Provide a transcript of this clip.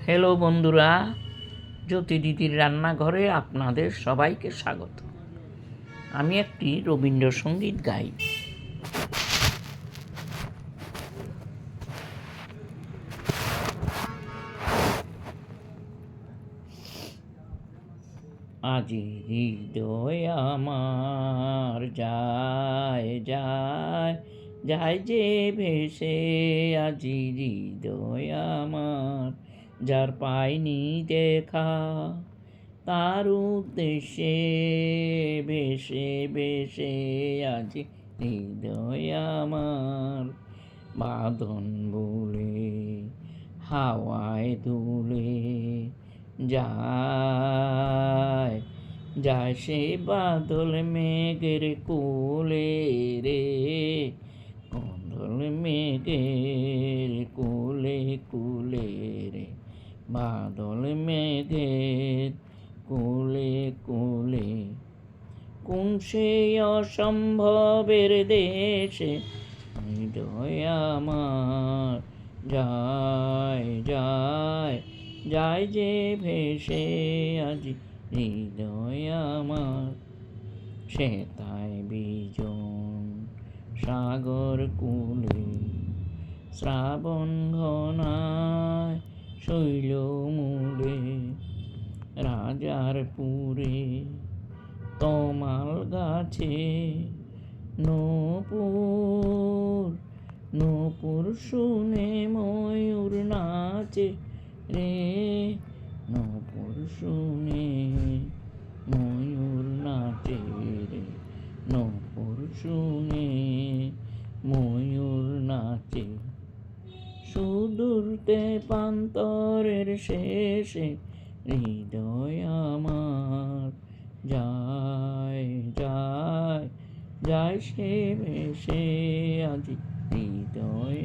Hello বন্ধুরা, জ্যোতি দিদির রান্নাঘরে আপনাদের সবাইকে স্বাগত। আমি একটি রবীন্দ্রসঙ্গীত গাই। আজি হৃদয় আমার যায় যায় যায় যে ভেসে, আজি হৃদয় আমার যার পাইনি দেখা, তার উদ্দেশ্যে ভেসে ভেসে আজি হৃদয় আমার বাঁধন বলে হাওয়ায় দুলে যায় যায় সে বাদল মেঘের কোলে রে, বাদল মেঘের কোলে কোলে রে, বাদল মেঘের কোলে কোলে। কোন সেই অসম্ভবের দেশে হৃদয় আমার যায় যায় যায় যে ভেসে, আজি হৃদয় আমার সে তাই বিজন সাগর কুলে, শ্রাবণ ঘনায় শৈল মূলে, রাজার পুরে তমাল গাছে নূপুর নূপুর শুনে ময়ূর নাচে রে, নূপুর শুনে ময়ূর নাচে রে, নূপুর শুনে ময়ূর নাচে। সুদূর তেপান্তরের শেষে হৃদয় আমার যায় যায় যায় সে ভেসে, আজি হৃদয়